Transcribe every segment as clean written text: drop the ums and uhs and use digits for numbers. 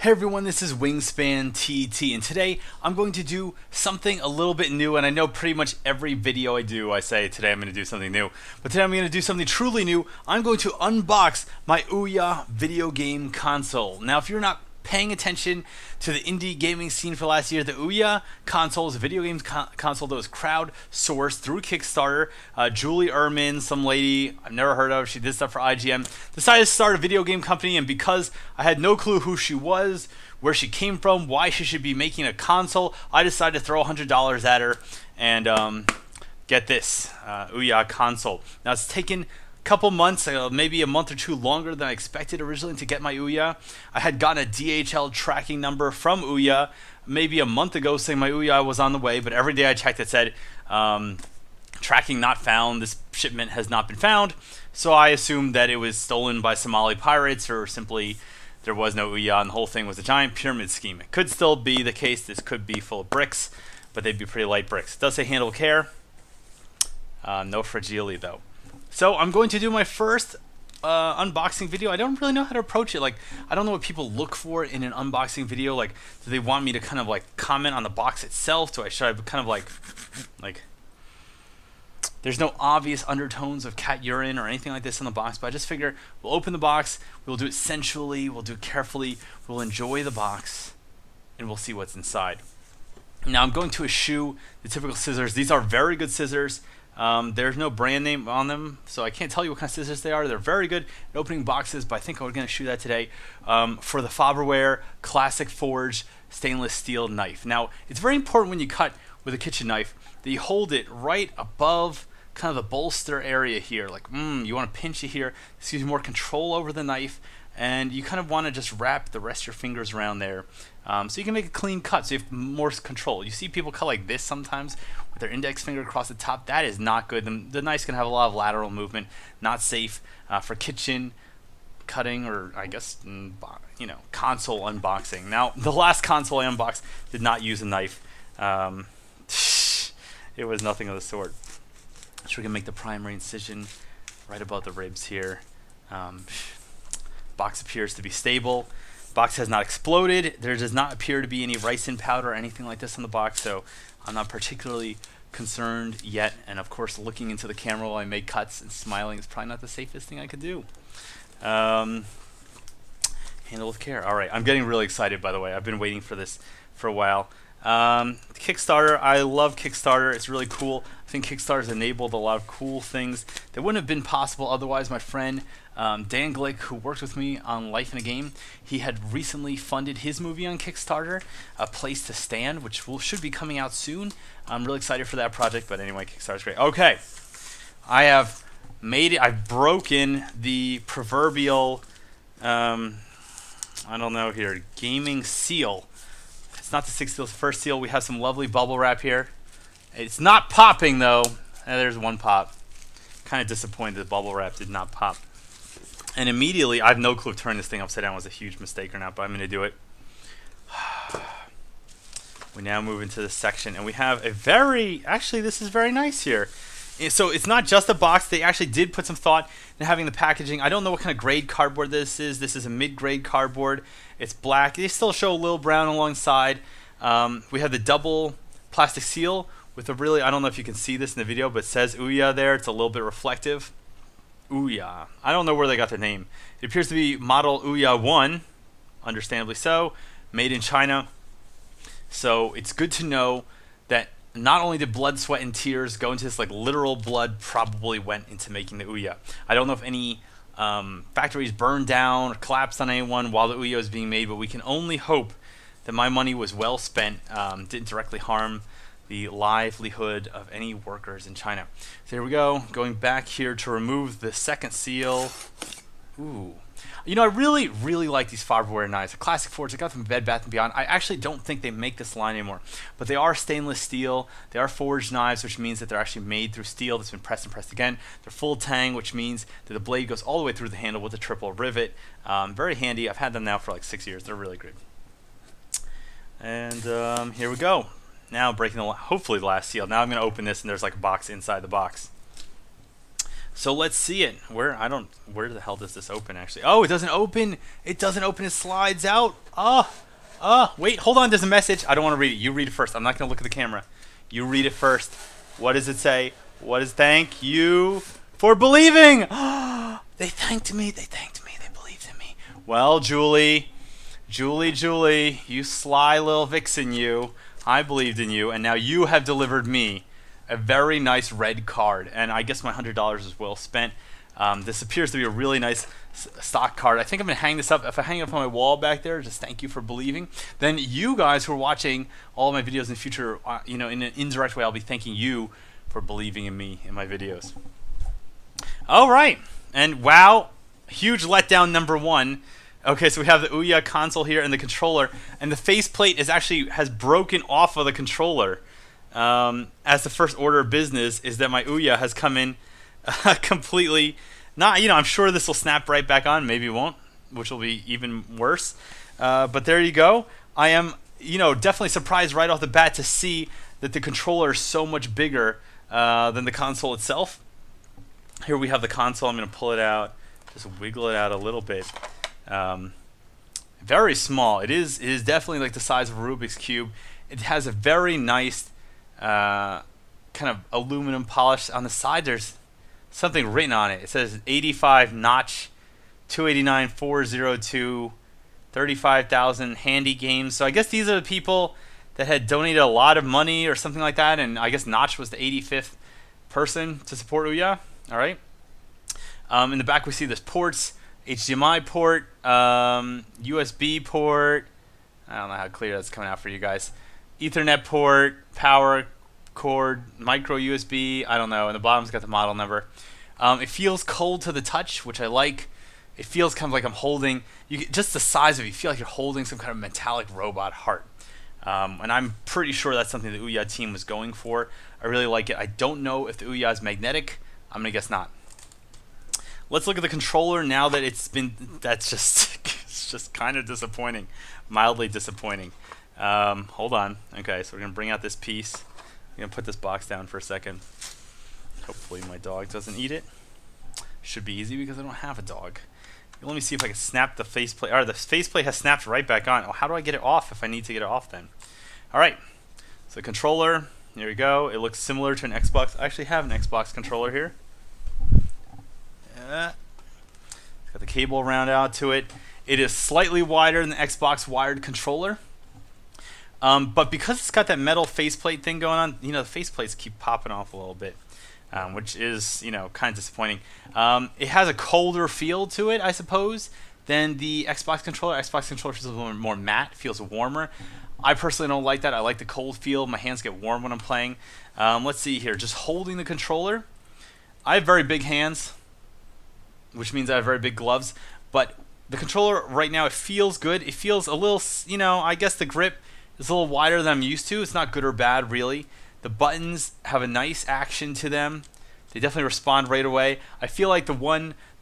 Hey everyone, this is WiNGSPANTT, and today I'm going to do something a little bit new, and I know pretty much every video I do, I say today I'm going to do something new, but today I'm going to do something truly new. I'm going to unbox my OUYA video game console. Now, if you're not paying attention to the indie gaming scene for last year, the OUYA console is a video games console that was crowdsourced through Kickstarter. Julie Ehrman, some lady I've never heard of, she did stuff for IGN, decided to start a video game company, and because I had no clue who she was, where she came from, why she should be making a console, I decided to throw $100 at her and get this OUYA console. Now, it's taken couple months, maybe a month or two longer than I expected originally to get my OUYA. I had gotten a DHL tracking number from OUYA maybe a month ago saying my OUYA was on the way, but every day I checked it said tracking not found, this shipment has not been found. So I assumed that it was stolen by Somali pirates, or simply there was no OUYA and the whole thing was a giant pyramid scheme. It could still be the case. This could be full of bricks, but they'd be pretty light bricks. It does say handle with care. No fragility though. So I'm going to do my first unboxing video. I don't really know how to approach it. Like, I don't know what people look for in an unboxing video. Like, do they want me to kind of like comment on the box itself? Should I kind of like there's no obvious undertones of cat urine or anything like this in the box, but I just figure we'll open the box, we'll do it sensually, we'll do it carefully, we'll enjoy the box, and we'll see what's inside. Now I'm going to eschew the typical scissors. These are very good scissors. There's no brand name on them, so I can't tell you what kind of scissors they are. They're very good at opening boxes, but I think we're going to shoot that today for the Farberware Classic Forge stainless steel knife. Now, it's very important when you cut with a kitchen knife that you hold it right above kind of the bolster area here. Like, you want to pinch it here. This gives you more control over the knife, and you kind of want to just wrap the rest of your fingers around there. So you can make a clean cut, so you have more control. You see people cut like this sometimes with their index finger across the top. That is not good. The knife's going to have a lot of lateral movement. Not safe for kitchen cutting, or I guess, you know, console unboxing. Now, the last console I unboxed did not use a knife. It was nothing of the sort. So we can make the primary incision right above the ribs here. Box appears to be stable. Box has not exploded. There does not appear to be any ricin powder or anything like this on the box, so I'm not particularly concerned yet. And of course, looking into the camera while I make cuts and smiling is probably not the safest thing I could do. Handle with care. All right, I'm getting really excited, by the way. I've been waiting for this for a while. Kickstarter, I love Kickstarter. It's really cool. I think Kickstarter's enabled a lot of cool things that wouldn't have been possible otherwise. My friend Dan Glick, who worked with me on Life in a Game, he had recently funded his movie on Kickstarter, A Place to Stand, which should be coming out soon. I'm really excited for that project, but anyway, Kickstarter's great. Okay, I have made it. I've broken the proverbial, I don't know here, gaming seal. It's not the sixth seal, it's the first seal. We have some lovely bubble wrap here. It's not popping though. There's one pop. Kind of disappointed the bubble wrap did not pop. And immediately, I have no clue if turning this thing upside down was a huge mistake or not, but I'm going to do it. We now move into this section, and we have a actually this is very nice here. So it's not just a box. They actually did put some thought in having the packaging. I don't know what kind of grade cardboard this is. This is a mid-grade cardboard. It's black. They still show a little brown alongside. We have the double plastic seal with a really, I don't know if you can see this in the video, but it says OUYA there. It's a little bit reflective. OUYA. I don't know where they got the name. It appears to be model OUYA 1, understandably so, made in China. So it's good to know that not only did blood, sweat, and tears go into this, like literal blood probably went into making the OUYA. I don't know if any factories burned down or collapsed on anyone while the OUYA was being made, but we can only hope that my money was well spent, didn't directly harm the livelihood of any workers in China. So here we go, going back here to remove the second seal. Ooh. You know, I really, really like these Farberware knives. The Classic Forge, I got them from Bed Bath & Beyond. I actually don't think they make this line anymore, but they are stainless steel. They are forged knives, which means that they're actually made through steel that's been pressed and pressed again. They're full tang, which means that the blade goes all the way through the handle with a triple rivet. Very handy. I've had them now for like 6 years. They're really good. And here we go. Now breaking hopefully the last seal. Now I'm going to open this, and there's like a box inside the box. So let's see it. Where the hell does this open actually? Oh, it doesn't open. It doesn't open. It slides out. Wait, hold on. There's a message. I don't want to read it. You read it first. I'm not going to look at the camera. You read it first. What does it say? What is thank you for believing? They thanked me. They thanked me. They believed in me. Well, Julie, you sly little vixen, you. I believed in you, and now you have delivered me a very nice red card, and I guess my $100 is well spent. This appears to be a really nice stock card. I think I'm gonna hang this up. If I hang it up on my wall back there, just thank you for believing. Then you guys who are watching all of my videos in the future, you know, in an indirect way, I'll be thanking you for believing in me in my videos. All right, and wow, huge letdown number one. Okay, so we have the OUYA console here and the controller, and the faceplate has broken off of the controller. As the first order of business is that my OUYA has come in completely, not, you know, I'm sure this will snap right back on, maybe it won't, which will be even worse. But there you go. I am, you know, definitely surprised right off the bat to see that the controller is so much bigger than the console itself. Here we have the console. I'm going to pull it out, just wiggle it out a little bit. Very small. It is definitely like the size of a Rubik's Cube. It has a very nice kind of aluminum polish. On the side there's something written on it. It says 85 notch, 289 402, 35,000 handy games. So I guess these are the people that had donated a lot of money or something like that, and I guess Notch was the 85th person to support OUYA. All right. In the back we see there's ports, HDMI port, USB port. I don't know how clear that's coming out for you guys. Ethernet port, power cord, micro USB. I don't know. And the bottom's got the model number. It feels cold to the touch, which I like. It feels kind of like I'm holding, just the size of it, you feel like you're holding some kind of metallic robot heart. And I'm pretty sure that's something the OUYA team was going for. I really like it. I don't know if the OUYA is magnetic. I'm going to guess not. Let's look at the controller now that that's just, it's just kind of disappointing. Mildly disappointing. Hold on. Okay, so we're going to bring out this piece. I'm going to put this box down for a second. Hopefully my dog doesn't eat it. Should be easy because I don't have a dog. Let me see if I can snap the faceplate. Or the faceplate has snapped right back on. Oh, how do I get it off if I need to get it off then? Alright, so the controller, there we go. It looks similar to an Xbox. I actually have an Xbox controller here. Got the cable round out to it. It is slightly wider than the Xbox wired controller. But because it's got that metal faceplate thing going on, you know, the faceplates keep popping off a little bit. Which is, you know, kind of disappointing. It has a colder feel to it, I suppose, than the Xbox controller. Xbox controller feels a little more matte, feels warmer. I personally don't like that. I like the cold feel. My hands get warm when I'm playing. Let's see here. Just holding the controller. I have very big hands, which means I have very big gloves. But the controller right now, it feels good. It feels a little, you know, I guess the grip is a little wider than I'm used to. It's not good or bad, really. The buttons have a nice action to them. They definitely respond right away. I feel like the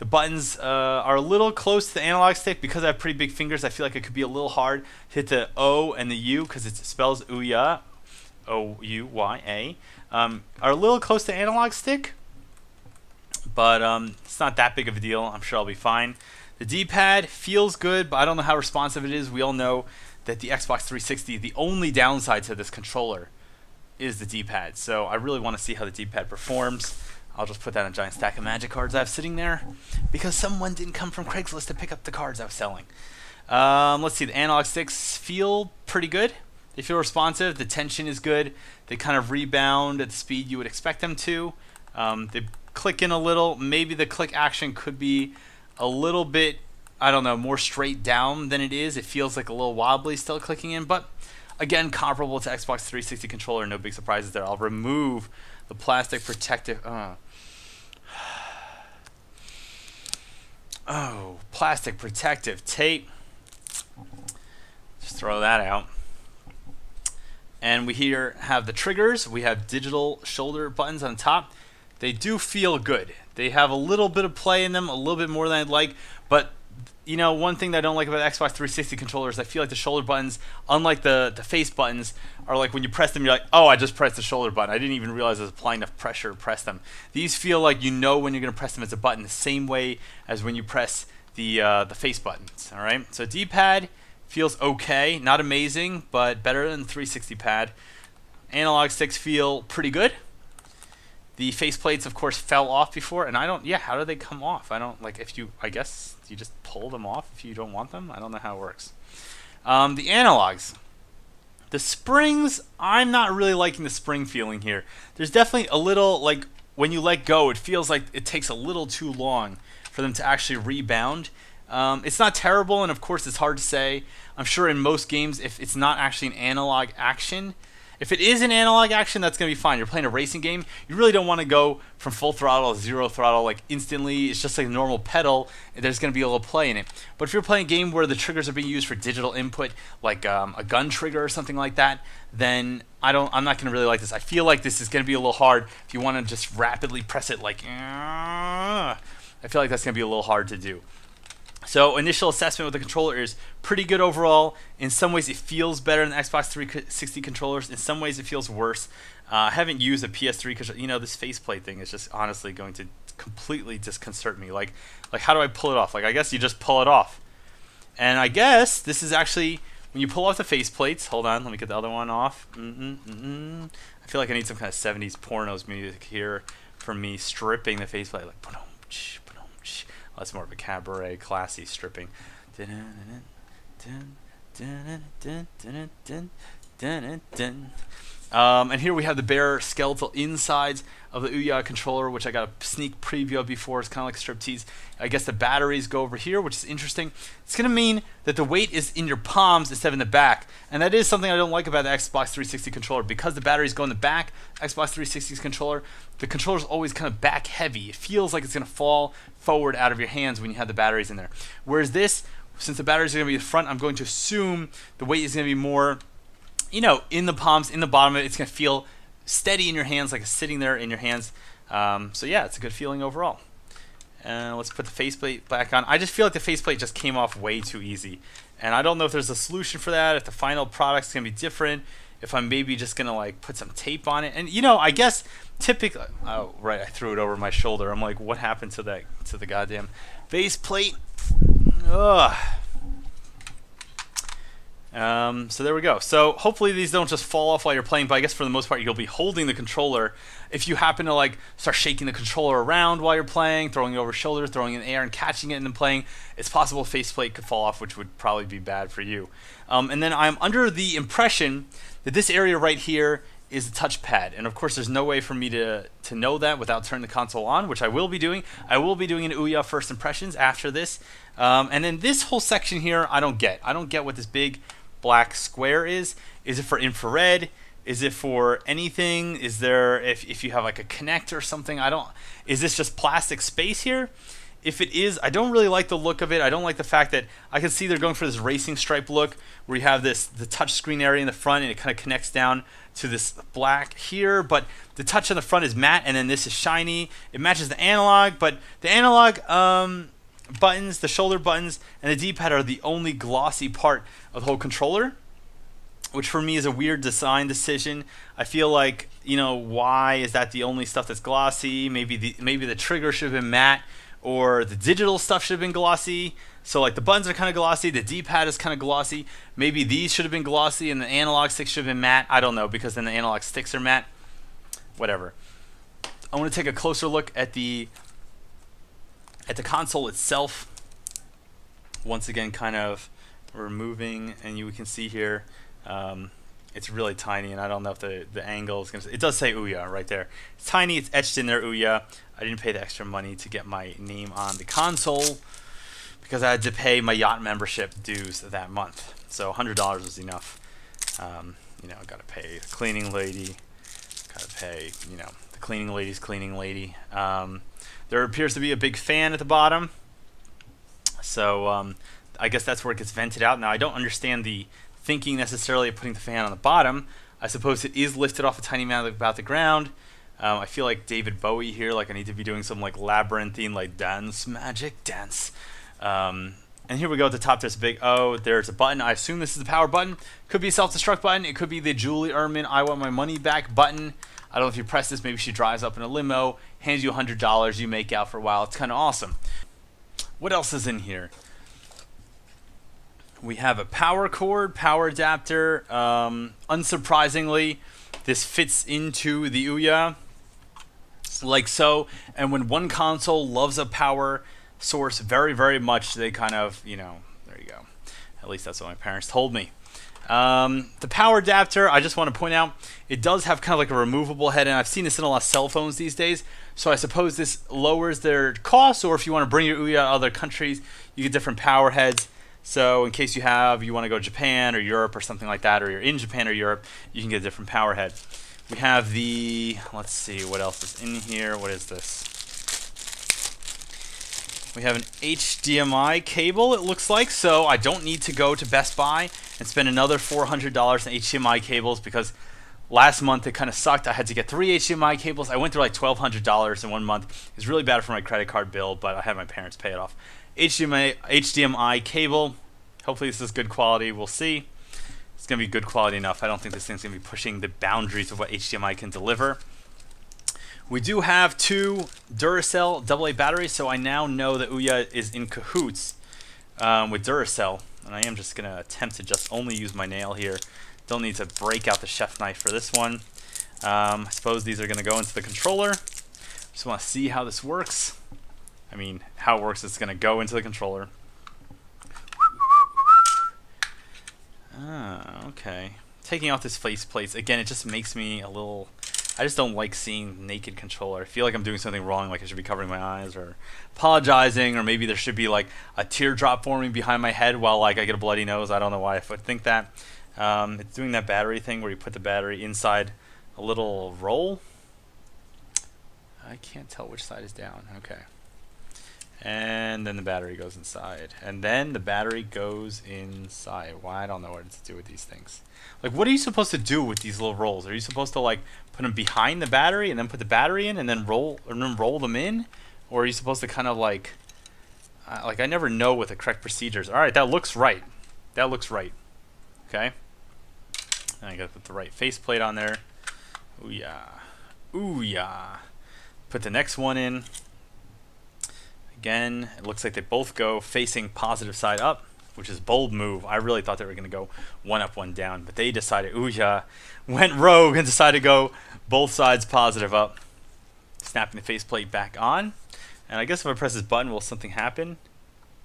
buttons are a little close to the analog stick. Because I have pretty big fingers, I feel like it could be a little hard to hit the O and the U because it spells OUYA, O-U-Y-A. Are a little close to the analog stick, but it's not that big of a deal. I'm sure I'll be fine. The D-pad feels good, but I don't know how responsive it is. We all know that the Xbox 360, the only downside to this controller is the D-pad. So I really want to see how the D-pad performs. I'll just put that in a giant stack of magic cards I have sitting there because someone didn't come from Craigslist to pick up the cards I was selling. Let's see, the analog sticks feel pretty good. They feel responsive. The tension is good. They kind of rebound at the speed you would expect them to. They click in a little. Maybe the click action could be a little bit, I don't know, more straight down than it is. It feels like a little wobbly still clicking in, but again, comparable to Xbox 360 controller, no big surprises there. I'll remove the plastic protective. Plastic protective tape. Just throw that out. And we here have the triggers. We have digital shoulder buttons on top. They do feel good. They have a little bit of play in them, a little bit more than I'd like, but you know, one thing that I don't like about the Xbox 360 controller is I feel like the shoulder buttons, unlike the face buttons, are like when you press them, you're like, oh, I just pressed the shoulder button. I didn't even realize I was applying enough pressure to press them. These feel like you know when you're going to press them as a button the same way as when you press the face buttons. All right, so D-pad feels okay, not amazing, but better than the 360 pad. Analog sticks feel pretty good. The faceplates, of course, fell off before, and I don't. Yeah, how do they come off? I don't like. If you, I guess you just pull them off if you don't want them. I don't know how it works. The analogs, the springs. I'm not really liking the spring feeling here. There's definitely a little like when you let go, it feels like it takes a little too long for them to actually rebound. It's not terrible, and of course, it's hard to say. I'm sure in most games, if it's not actually an analog action. If it is an analog action, that's going to be fine. You're playing a racing game. You really don't want to go from full throttle to zero throttle like instantly. It's just like a normal pedal. There's going to be a little play in it. But if you're playing a game where the triggers are being used for digital input, like a gun trigger or something like that, then I'm not going to really like this. I feel like this is going to be a little hard if you want to just rapidly press it like, I feel like that's going to be a little hard to do. So initial assessment with the controller is pretty good overall. In some ways it feels better than the Xbox 360 controllers. In some ways it feels worse. I haven't used a PS3 because, you know, this faceplate thing is just honestly going to completely disconcert me. Like how do I pull it off? Like I guess you just pull it off. And I guess this is actually when you pull off the faceplates. Hold on, let me get the other one off. I feel like I need some kind of 70s pornos music here for me stripping the faceplate. Like boom. That's more of a cabaret, classy stripping. And here we have the bare skeletal insides of the OUYA controller, which I got a sneak preview of before. It's kind of like striptease. I guess the batteries go over here, which is interesting. It's going to mean that the weight is in your palms instead of in the back. And that is something I don't like about the Xbox 360 controller. Because the batteries go in the back, Xbox 360's controller, the controller's always kind of back heavy. It feels like it's going to fall forward out of your hands when you have the batteries in there. Whereas this, since the batteries are going to be in the front, I'm going to assume the weight is going to be more, you know, in the palms, in the bottom of it. It's going to feel steady in your hands, like it's sitting there in your hands. So yeah, it's a good feeling overall. Let's put the faceplate back on. I just feel like the faceplate just came off way too easy. And I don't know if there's a solution for that, if the final product's going to be different, if I'm maybe just going to like put some tape on it. And you know, I guess typically, oh right, I threw it over my shoulder. I'm like, what happened to that, to the goddamn faceplate? Ugh. So there we go. So hopefully these don't just fall off while you're playing, but I guess for the most part you'll be holding the controller. If you happen to like start shaking the controller around while you're playing, throwing it over shoulders, throwing it in the air and catching it and then playing, it's possible faceplate could fall off, which would probably be bad for you. And then I'm under the impression that this area right here is the touchpad, and of course there's no way for me to know that without turning the console on, which I will be doing. I will be doing an OUYA first impressions after this. And then this whole section here I don't get what this big black square is. Is it for infrared? Is it for anything? Is there, if you have like a connect or something, is this just plastic space here? If it is, I don't really like the look of it. I don't like the fact that I can see they're going for this racing stripe look where you have the touch screen area in the front and it kind of connects down to this black here, but the touch on the front is matte and then this is shiny. It matches the analog, but the analog buttons, the shoulder buttons, and the D-pad are the only glossy part of the whole controller, which for me is a weird design decision. I feel like, you know, why is that the only stuff that's glossy? Maybe the trigger should have been matte, or the digital stuff should have been glossy. So like the buttons are kind of glossy, the D-pad is kind of glossy. Maybe these should have been glossy and the analog sticks should have been matte. I don't know, because then the analog sticks are matte. Whatever. I want to take a closer look at the console itself. Once again, kind of removing, and you can see here it's really tiny, and I don't know if the angle is going to... It does say OUYA right there. It's tiny, it's etched in there, OUYA. I didn't pay the extra money to get my name on the console because I had to pay my yacht membership dues that month. So $100 was enough. You know, I got to pay the cleaning lady. Got to pay, you know, the cleaning lady's cleaning lady. There appears to be a big fan at the bottom. So I guess that's where it gets vented out. Now, I don't understand the thinking necessarily of putting the fan on the bottom. I suppose it is lifted off a tiny amount about the ground. I feel like David Bowie here, like I need to be doing some like labyrinthine like dance, magic dance. And here we go at the top. There's a big O. There's a button. I assume this is the power button. Could be a self-destruct button. It could be the Julie Ehrman I want my money back button. I don't know if you press this. Maybe she drives up in a limo, hands you $100. You make out for a while. It's kind of awesome. What else is in here? We have a power cord, power adapter. Unsurprisingly, this fits into the OUYA like so. And when one console loves a power source very, very much, they kind of, you know, there you go. At least that's what my parents told me. The power adapter, I just want to point out, it does have kind of like a removable head, and I've seen this in a lot of cell phones these days, so I suppose this lowers their costs, or if you want to bring your OUYA to other countries, you get different power heads. So in case you want to go to Japan or Europe or something like that, or you're in Japan or Europe, you can get a different power head. We have the, let's see, what else is in here? What is this? We have an HDMI cable, it looks like, so I don't need to go to Best Buy and spend another $400 in HDMI cables, because last month it kind of sucked. I had to get 3 HDMI cables. I went through like $1,200 in 1 month. It was really bad for my credit card bill, but I had my parents pay it off. HDMI cable. Hopefully this is good quality. We'll see. It's going to be good quality enough. I don't think this thing's going to be pushing the boundaries of what HDMI can deliver. We do have 2 Duracell AA batteries, so I now know that OUYA is in cahoots with Duracell. And I am just going to attempt to just only use my nail here. Don't need to break out the chef knife for this one. I suppose these are going to go into the controller. Just want to see how this works. I mean, how it works is going to go into the controller. Ah, okay. Taking off this face plates, again, it just makes me a little... I just don't like seeing naked controller. I feel like I'm doing something wrong, like I should be covering my eyes or apologizing, or maybe there should be like a teardrop forming behind my head while like I get a bloody nose. I don't know why I would think that. It's doing that battery thing where you put the battery inside a little roll. I can't tell which side is down. Okay. And then the battery goes inside. And then the battery goes inside. Why? I don't know what to do with these things. Like, what are you supposed to do with these little rolls? Are you supposed to, like, put them behind the battery and then put the battery in and then roll them in? Or are you supposed to kind of, like, I never know what the correct procedures are. All right, that looks right. That looks right. Okay. And I got to put the right faceplate on there. OUYA. OUYA. Put the next one in. Again, it looks like they both go facing positive side up, which is a bold move. I really thought they were going to go one up, one down, but they decided, OUYA went rogue and decided to go both sides positive up. Snapping the faceplate back on. And I guess if I press this button, will something happen?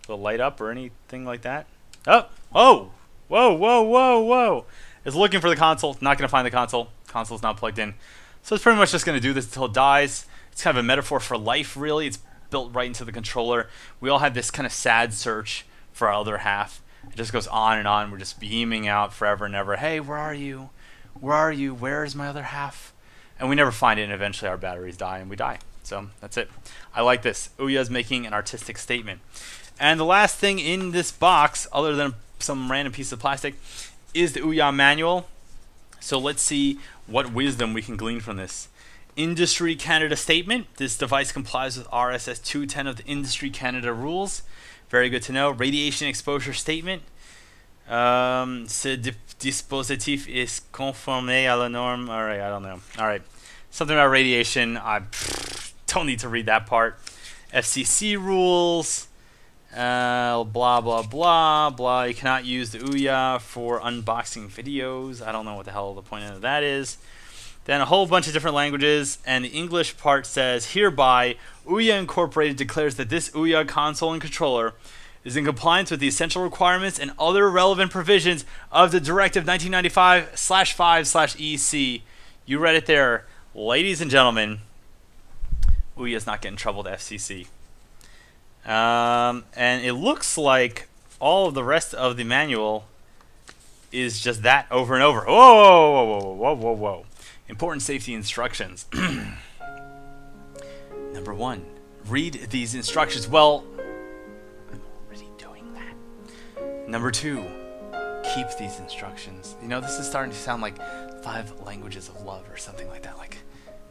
Will it light up or anything like that? Oh! Oh! Whoa, whoa, whoa, whoa! It's looking for the console. Not going to find the console. Console's not plugged in. So it's pretty much just going to do this until it dies. It's kind of a metaphor for life, really. It's built right into the controller. We all have this kind of sad search for our other half. It just goes on and on. We're just beaming out forever and ever. Hey, where are you? Where are you? Where is my other half? And we never find it, and eventually our batteries die, and we die. So that's it. I like this. OUYA is making an artistic statement. And the last thing in this box, other than some random piece of plastic, is the OUYA manual. So let's see what wisdom we can glean from this. Industry Canada statement. This device complies with RSS 210 of the Industry Canada rules. Very good to know. Radiation exposure statement. Ce dispositif est conforme à la norme. All right, I don't know. All right. Something about radiation. I don't need to read that part. FCC rules. Blah, blah, blah, blah. You cannot use the OUYA for unboxing videos. I don't know what the hell the point of that is. Then a whole bunch of different languages, and the English part says, hereby, OUYA Incorporated declares that this OUYA console and controller is in compliance with the essential requirements and other relevant provisions of the Directive 1995/5/EC. You read it there. Ladies and gentlemen, OUYA is not getting in trouble with FCC. And it looks like all of the rest of the manual is just that over and over. Whoa, whoa, whoa, whoa, whoa, whoa, whoa. Important safety instructions. Number 1, read these instructions. Well, I'm already doing that. Number 2, keep these instructions. You know, this is starting to sound like 5 languages of love or something like that. Like,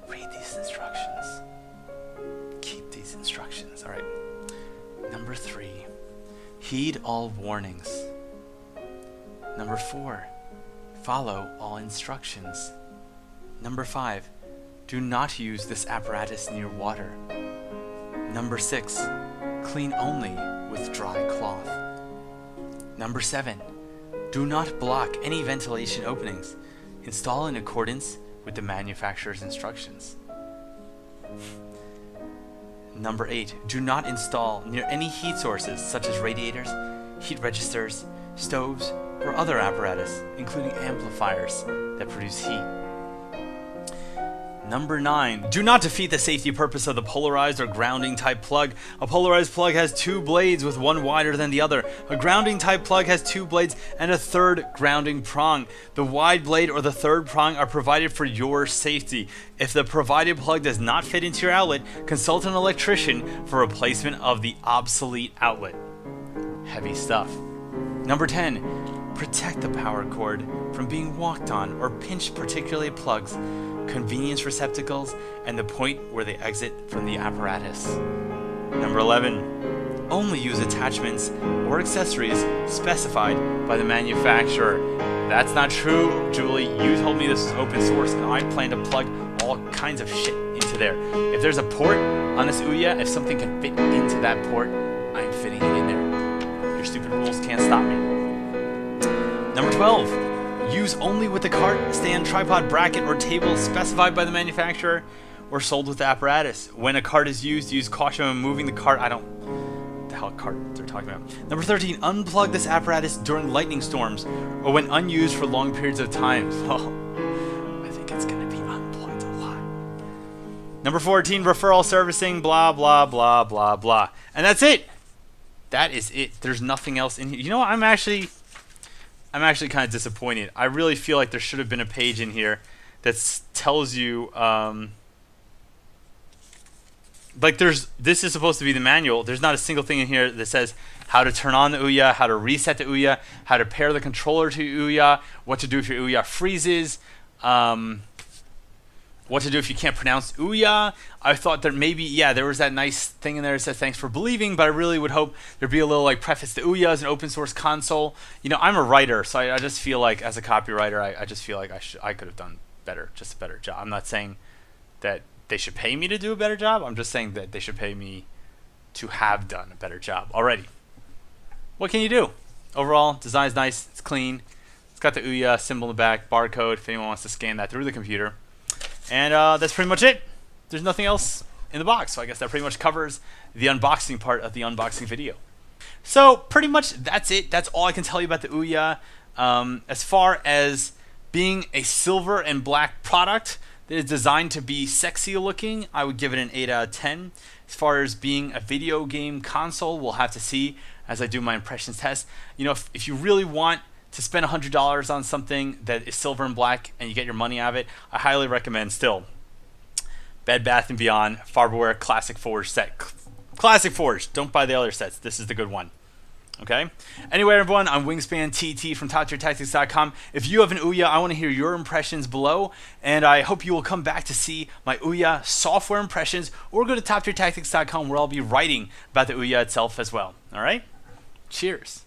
read these instructions. Keep these instructions. All right. Number 3, Heed all warnings. Number 4, follow all instructions. Number 5, do not use this apparatus near water. Number 6, clean only with dry cloth. Number 7, do not block any ventilation openings. Install in accordance with the manufacturer's instructions. Number 8, do not install near any heat sources such as radiators, heat registers, stoves, or other apparatus, including amplifiers that produce heat. Number 9, do not defeat the safety purpose of the polarized or grounding type plug. A polarized plug has 2 blades with one wider than the other. A grounding type plug has 2 blades and a third grounding prong. The wide blade or the third prong are provided for your safety. If the provided plug does not fit into your outlet, consult an electrician for replacement of the obsolete outlet. Heavy stuff. Number 10, protect the power cord from being walked on or pinched, particularly plugs, convenience receptacles, and the point where they exit from the apparatus. Number 11, only use attachments or accessories specified by the manufacturer. That's not true, Julie. You told me this is open source, and I plan to plug all kinds of shit into there. If there's a port on this OUYA, if something can fit into that port, I'm fitting it in there. Your stupid rules can't stop me. Number 12, use only with the cart, stand, tripod, bracket, or table specified by the manufacturer or sold with the apparatus. When a cart is used, use caution when moving the cart. I don't what the hell cart they're talking about. Number 13, unplug this apparatus during lightning storms or when unused for long periods of time. Oh, I think it's going to be unplugged a lot. Number 14, referral servicing, blah, blah, blah, blah, blah. And that's it. That is it. There's nothing else in here. You know what? I'm actually kind of disappointed. I really feel like there should have been a page in here that tells you, like this is supposed to be the manual. There's not a single thing in here that says how to turn on the OUYA, how to reset the OUYA, how to pair the controller to OUYA, what to do if your OUYA freezes, what to do if you can't pronounce OUYA. I thought that maybe, yeah, there was that nice thing in there that said thanks for believing, but I really would hope there'd be a little like preface to OUYA as an open source console. You know, I'm a writer, so I just feel like as a copywriter, I just feel like I could have done better, just a better job. I'm not saying that they should pay me to do a better job. I'm just saying that they should pay me to have done a better job already. What can you do? Overall, design's nice, it's clean. It's got the OUYA symbol in the back, barcode, if anyone wants to scan that through the computer. And that's pretty much it. There's nothing else in the box, so I guess that pretty much covers the unboxing part of the unboxing video. So pretty much that's it. That's all I can tell you about the OUYA. As far as being a silver and black product that is designed to be sexy looking, I would give it an 8 out of 10. As far as being a video game console, we'll have to see as I do my impressions test. You know, if you really want to spend $100 on something that is silver and black and you get your money out of it, I highly recommend still Bed Bath & Beyond Farberware Classic Forge set. Classic Forge. Don't buy the other sets. This is the good one. Okay? Anyway, everyone, I'm WiNGSPANTT from TopTierTactics.com. If you have an OUYA, I want to hear your impressions below, and I hope you will come back to see my OUYA software impressions, or go to TopTierTactics.com where I'll be writing about the OUYA itself as well. All right? Cheers.